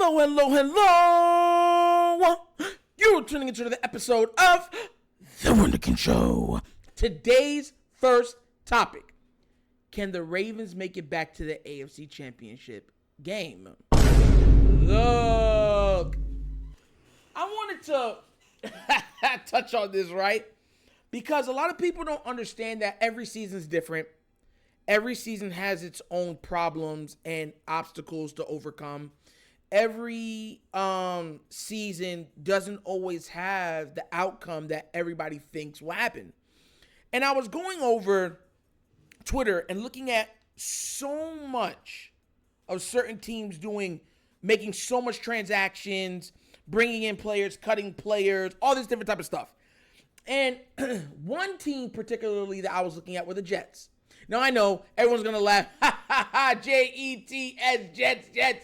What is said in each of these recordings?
Hello, hello, hello. You're tuning into the episode of TheWunderkindShow. Today's first topic. Can the Ravens make it back to the AFC Championship game? Look, I wanted to touch on this, right? Because a lot of people don't understand that every season is different. Every season has its own problems and obstacles to overcome. Every season doesn't always have the outcome that everybody thinks will happen. And I was going over Twitter and looking at so much of certain teams making so much transactions, bringing in players, cutting players, all this different type of stuff. And one team particularly that I was looking at were the Jets. Now, I know everyone's going to laugh. Ha, ha, ha, Jets,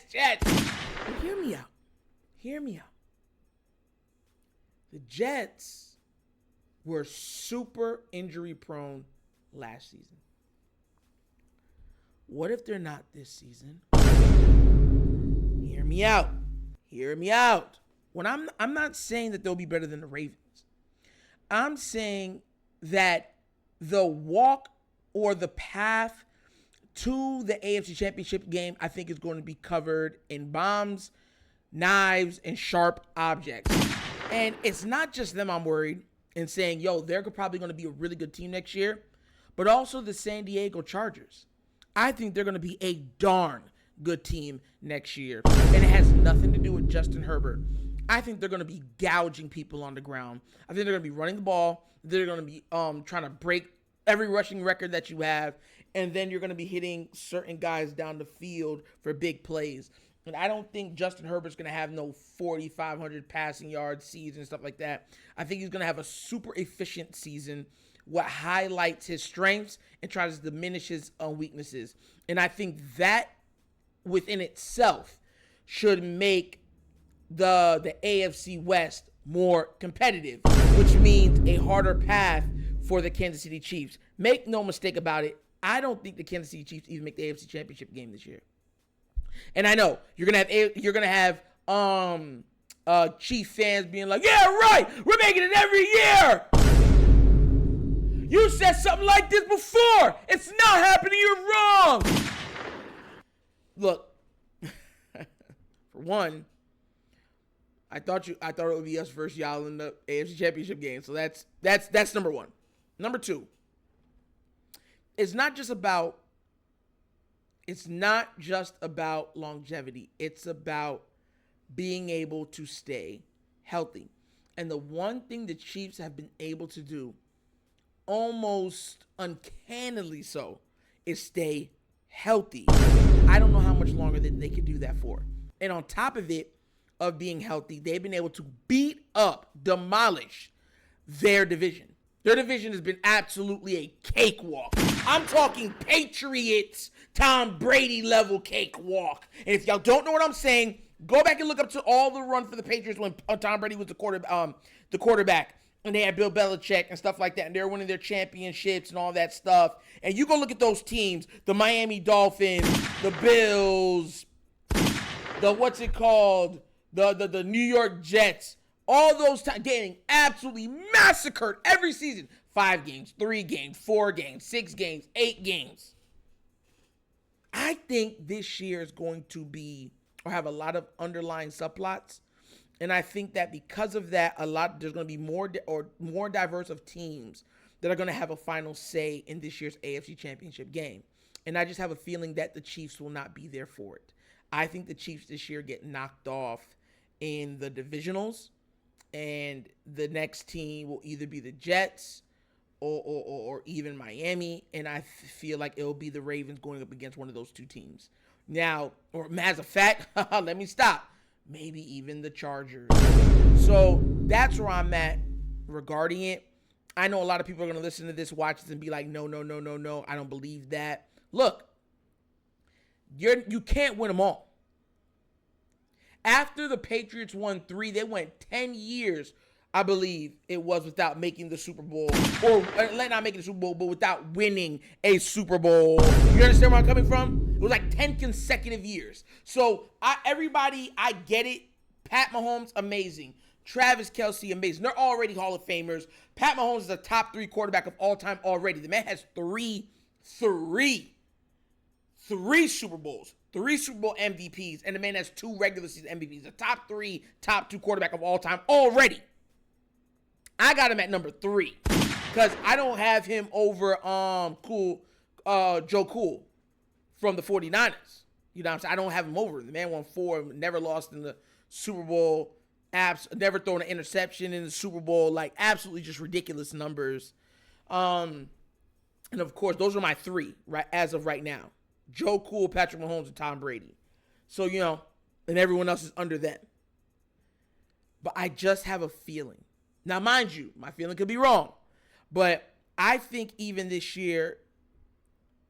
Jets. But hear me out. The Jets were super injury prone last season. What if they're not this season? Hear me out. When I'm not saying that they'll be better than the Ravens. I'm saying that the walk or the path to the AFC Championship game, I think, is going to be covered in bombs, knives, and sharp objects. And it's not just them I'm worried and saying, they're probably going to be a really good team next year, but also the San Diego Chargers. I think they're going to be a darn good team next year. And it has nothing to do with Justin Herbert. I think they're going to be gouging people on the ground. I think they're going to be running the ball. They're going to be trying to break every rushing record that you have, and then you're going to be hitting certain guys down the field for big plays. And I don't think Justin Herbert's going to have no 4,500 passing yard season and stuff like that. I think he's going to have a super efficient season, what highlights his strengths and tries to diminish his weaknesses. And I think that within itself should make the AFC West more competitive, which means a harder path for the Kansas City Chiefs. Make no mistake about it, I don't think the Kansas City Chiefs even make the AFC Championship game this year. And I know you're gonna have Chief fans being like, "Yeah, right, we're making it every year." You said something like this before. It's not happening. You're wrong. Look, for one, I thought it would be us versus y'all in the AFC Championship game. So that's number one. Number two, it's not just about longevity. It's about being able to stay healthy. And the one thing the Chiefs have been able to do, almost uncannily so, is stay healthy. I don't know how much longer that they could do that for. And on top of it, of being healthy, they've been able to demolish their division. Their division has been absolutely a cakewalk. I'm talking Patriots, Tom Brady level cakewalk. And if y'all don't know what I'm saying, go back and look up to all the run for the Patriots when Tom Brady was the quarterback. And they had Bill Belichick and stuff like that. And they were winning their championships and all that stuff. And you go look at those teams, the Miami Dolphins, the Bills, the New York Jets, all those times getting absolutely massacred every season. 5 games, 3 games, 4 games, 6 games, 8 games. I think this year is going to be, or have a lot of underlying subplots. And I think that because of that, there's going to be more diverse of teams that are going to have a final say in this year's AFC Championship game. And I just have a feeling that the Chiefs will not be there for it. I think the Chiefs this year get knocked off in the divisionals, and the next team will either be the Jets or even Miami, and I feel like it'll be the Ravens going up against one of those two teams. Now, or as a fact, let me stop, maybe even the Chargers. So that's where I'm at regarding it. I know a lot of people are going to listen to this, watch this, and be like, no, I don't believe that. Look, you can't win them all. After the Patriots won 3, they went 10 years, I believe it was, without making the Super Bowl. Or not making the Super Bowl, but without winning a Super Bowl. You understand where I'm coming from? It was like 10 consecutive years. So everybody, I get it. Pat Mahomes, amazing. Travis Kelce, amazing. They're already Hall of Famers. Pat Mahomes is a top 3 quarterback of all time already. The man has three Super Bowls, 3 Super Bowl MVPs, and the man has 2 regular season MVPs. A top 2 quarterback of all time already. I got him at number 3 because I don't have him over Joe Cool from the 49ers. You know what I'm saying? I don't have him over. The man won 4, never lost in the Super Bowl, never thrown an interception in the Super Bowl, like absolutely just ridiculous numbers. And of course, those are my 3 right as of right now. Joe Cool, Patrick Mahomes, and Tom Brady. So, and everyone else is under them. But I just have a feeling. Now, mind you, my feeling could be wrong. But I think even this year,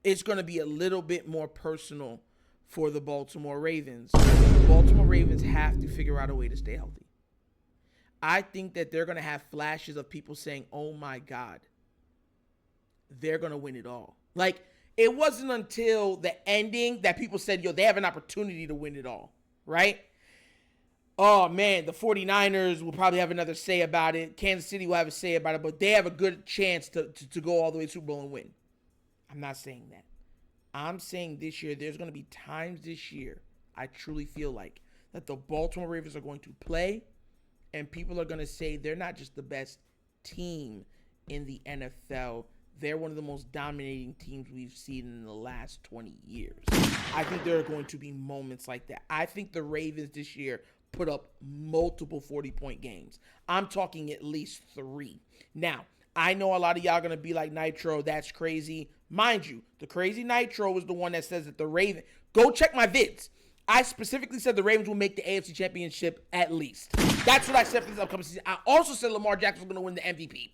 it's going to be a little bit more personal for the Baltimore Ravens. The Baltimore Ravens have to figure out a way to stay healthy. I think that they're going to have flashes of people saying, oh my God, they're going to win it all. Like, it wasn't until the ending that people said, they have an opportunity to win it all, right? Oh, man, the 49ers will probably have another say about it. Kansas City will have a say about it, but they have a good chance to go all the way to Super Bowl and win. I'm not saying that. I'm saying this year, there's going to be times this year, I truly feel like, that the Baltimore Ravens are going to play, and people are going to say they're not just the best team in the NFL, they're one of the most dominating teams we've seen in the last 20 years. I think there are going to be moments like that. I think the Ravens this year put up multiple 40-point games. I'm talking at least 3. Now, I know a lot of y'all are going to be like, Nitro, that's crazy. Mind you, the crazy Nitro was the one that says that the Ravens, go check my vids. I specifically said the Ravens will make the AFC Championship at least. That's what I said for this upcoming season. I also said Lamar Jackson was going to win the MVP.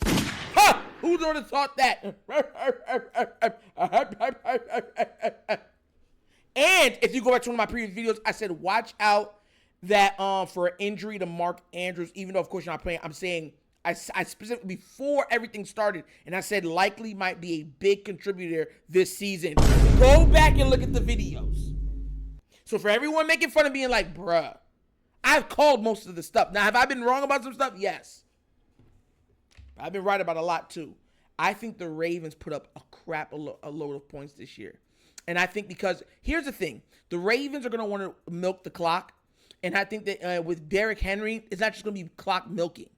Ha! Who would have thought that? And if you go back to one of my previous videos, I said watch out that for an injury to Mark Andrews, even though, of course, you're not playing. I'm saying I specifically, before everything started, and I said likely might be a big contributor this season. Go back and look at the videos. So for everyone making fun of being like, bruh, I've called most of the stuff. Now, have I been wrong about some stuff? Yes. I've been right about a lot, too. I think the Ravens put up a load of points this year. And I think because, here's the thing. The Ravens are going to want to milk the clock. And I think that with Derrick Henry, it's not just going to be clock milking.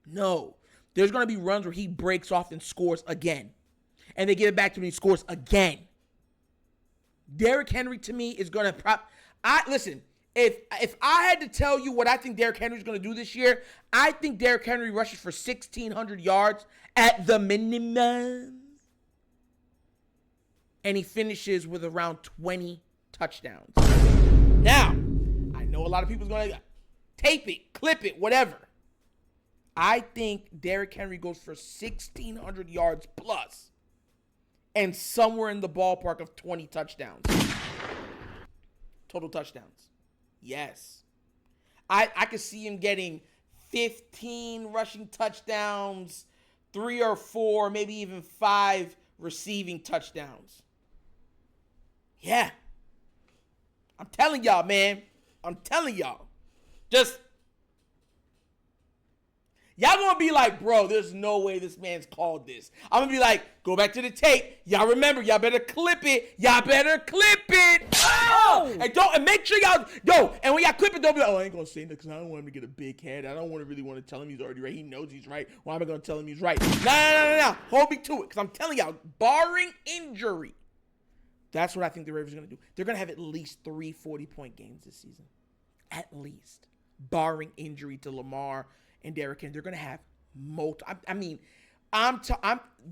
No. There's going to be runs where he breaks off and scores again. And they give it back to him and he scores again. Derrick Henry, to me, is going to listen, if I had to tell you what I think Derrick Henry is going to do this year, I think Derrick Henry rushes for 1,600 yards at the minimum. And he finishes with around 20 touchdowns. Now, I know a lot of people's going to tape it, clip it, whatever. I think Derrick Henry goes for 1,600 yards plus and somewhere in the ballpark of 20 touchdowns. Total touchdowns. Yes. I could see him getting 15 rushing touchdowns, 3 or 4, maybe even 5 receiving touchdowns. Yeah. I'm telling y'all, man. I'm telling y'all. Just, y'all gonna be like, bro, there's no way this man's called this. I'm gonna be like, go back to the tape. Y'all remember, y'all better clip it. Y'all better clip it. Oh! And make sure y'all, and when y'all clip it, don't be like, oh, I ain't gonna say that because I don't want him to get a big head. I don't really want to tell him he's already right. He knows he's right. Why am I gonna tell him he's right? No. Hold me to it, because I'm telling y'all, barring injury, that's what I think the Ravens are gonna do. They're gonna have at least 3 40-point games this season. At least. Barring injury to Lamar and Derrick Henry, they're going to have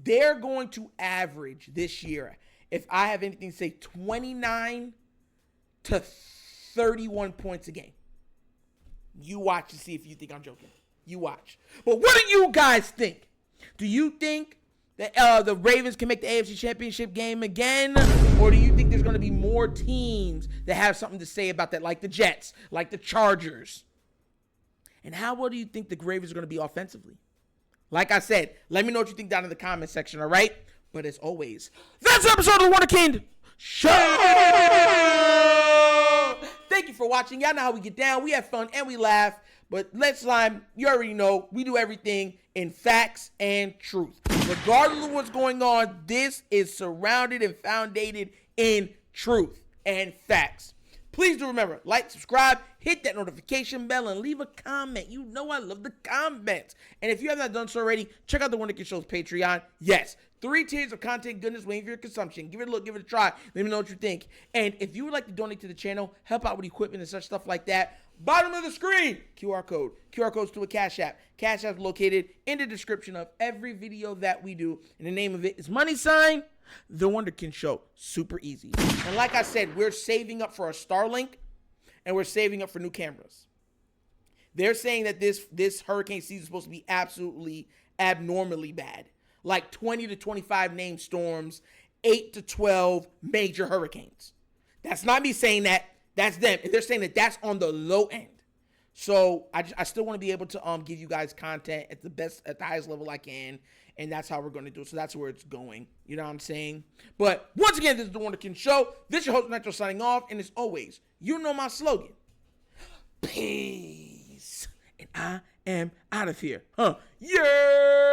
they're going to average this year, if I have anything to say, 29 to 31 points a game. You watch and see if you think I'm joking. You watch. But what do you guys think? Do you think that the Ravens can make the AFC Championship game again? Or do you think there's going to be more teams that have something to say about that, like the Jets, like the Chargers? And how well do you think the Ravens are going to be offensively? Like I said, let me know what you think down in the comment section, all right? But as always, that's the episode of The Wonder King Show. Thank you for watching. Y'all know how we get down. We have fun and we laugh. But next time, you already know, we do everything in facts and truth. Regardless of what's going on, this is surrounded and founded in truth and facts. Please do remember, like, subscribe, hit that notification bell, and leave a comment. You know I love the comments. And if you have not done so already, check out the Wunderkind Show's Patreon. Yes, 3 tiers of content goodness waiting for your consumption. Give it a look, give it a try. Let me know what you think. And if you would like to donate to the channel, help out with equipment and such stuff like that, bottom of the screen, QR code. QR code's to a Cash App. Cash App is located in the description of every video that we do. And the name of it is The Wunderkind Show. Super easy. And like I said, we're saving up for a Starlink, and we're saving up for new cameras. They're saying that this hurricane season is supposed to be absolutely abnormally bad. Like 20 to 25 named storms, 8 to 12 major hurricanes. That's not me saying that. That's them. And they're saying that that's on the low end. So I still want to be able to give you guys content at the highest level I can. And that's how we're going to do it. So that's where it's going. You know what I'm saying? But once again, this is The Wunderkind Show. This is your host, Nitro, signing off. And as always, you know my slogan. Peace. And I am out of here. Yeah.